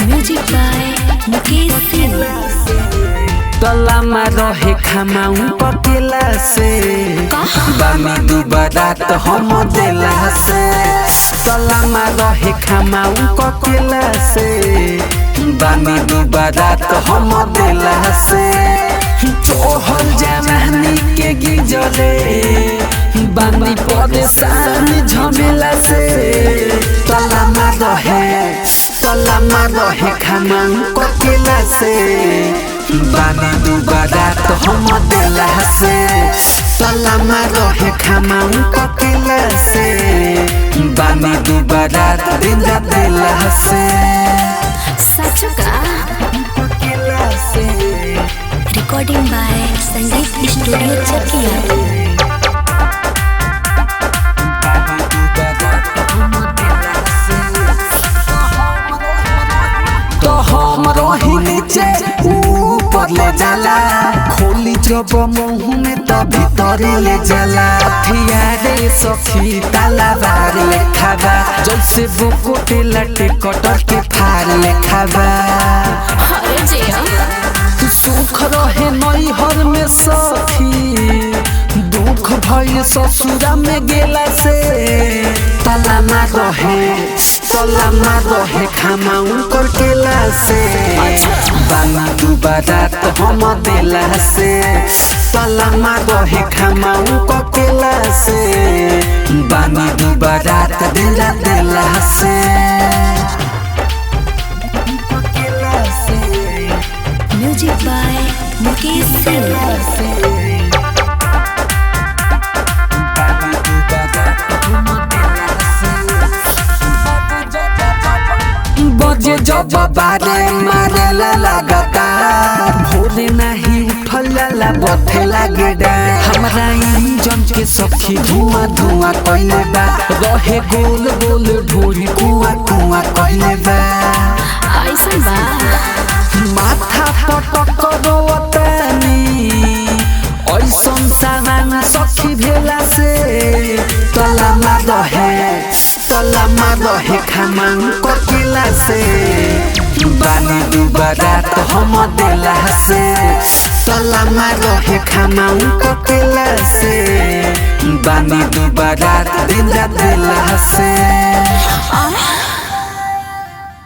Music by Mukesh Singh. तला में रहे खमाऊ पकेला से बामी दुबारा तो हम देला से। तला में रहे खमाऊ पकेला से बामी दुबारा तो हम देला से। तोहर जवानी के गिजले बानी परेशान झमेला से। तला में रहे खमाऊ पकेला से बानी दुबारा तो हम देला से। तला में रहे खमाऊ पकेला से बानी दुबारा तो देला से। सच का पकेला से रिकॉर्डिंग बाय संगीत स्टूडियो चकिया। तो हम रही नीचे ऊपर ले जाला खोली जब मुँह में तो भीतर ले जाला। रे सखी ताला बार ले खाबा जैसे बोकोटे लटे कटर के फार ले खाबा। अरे जिया सुख रहे नैहर में सखी दुख भइल ससुरा में गेला से। तला में रहे खमाऊ कर केला से बानी दुबारा तो हम देला से। तला में रहे खमाऊ कर केला से बानी दुबारा तो देला से। Music by Mukesh Singh. बजे जब बारे मारे लगातार भोरे नहीं उठल ला बथे लागे हमरा इंजन के सखी धुआं धुआं कहले बा। रहे गोल गोल ढोरी कुआं कुआं कहले बा। ऐसा बा माथा पटक रोतानी ऐसन सामान सखी भेला से। तला में रहे खमाऊ ककेला से बानी दुबारा तो हम देला से। तला में रहे खमाऊ ककेला से बानी दुबारा देला से।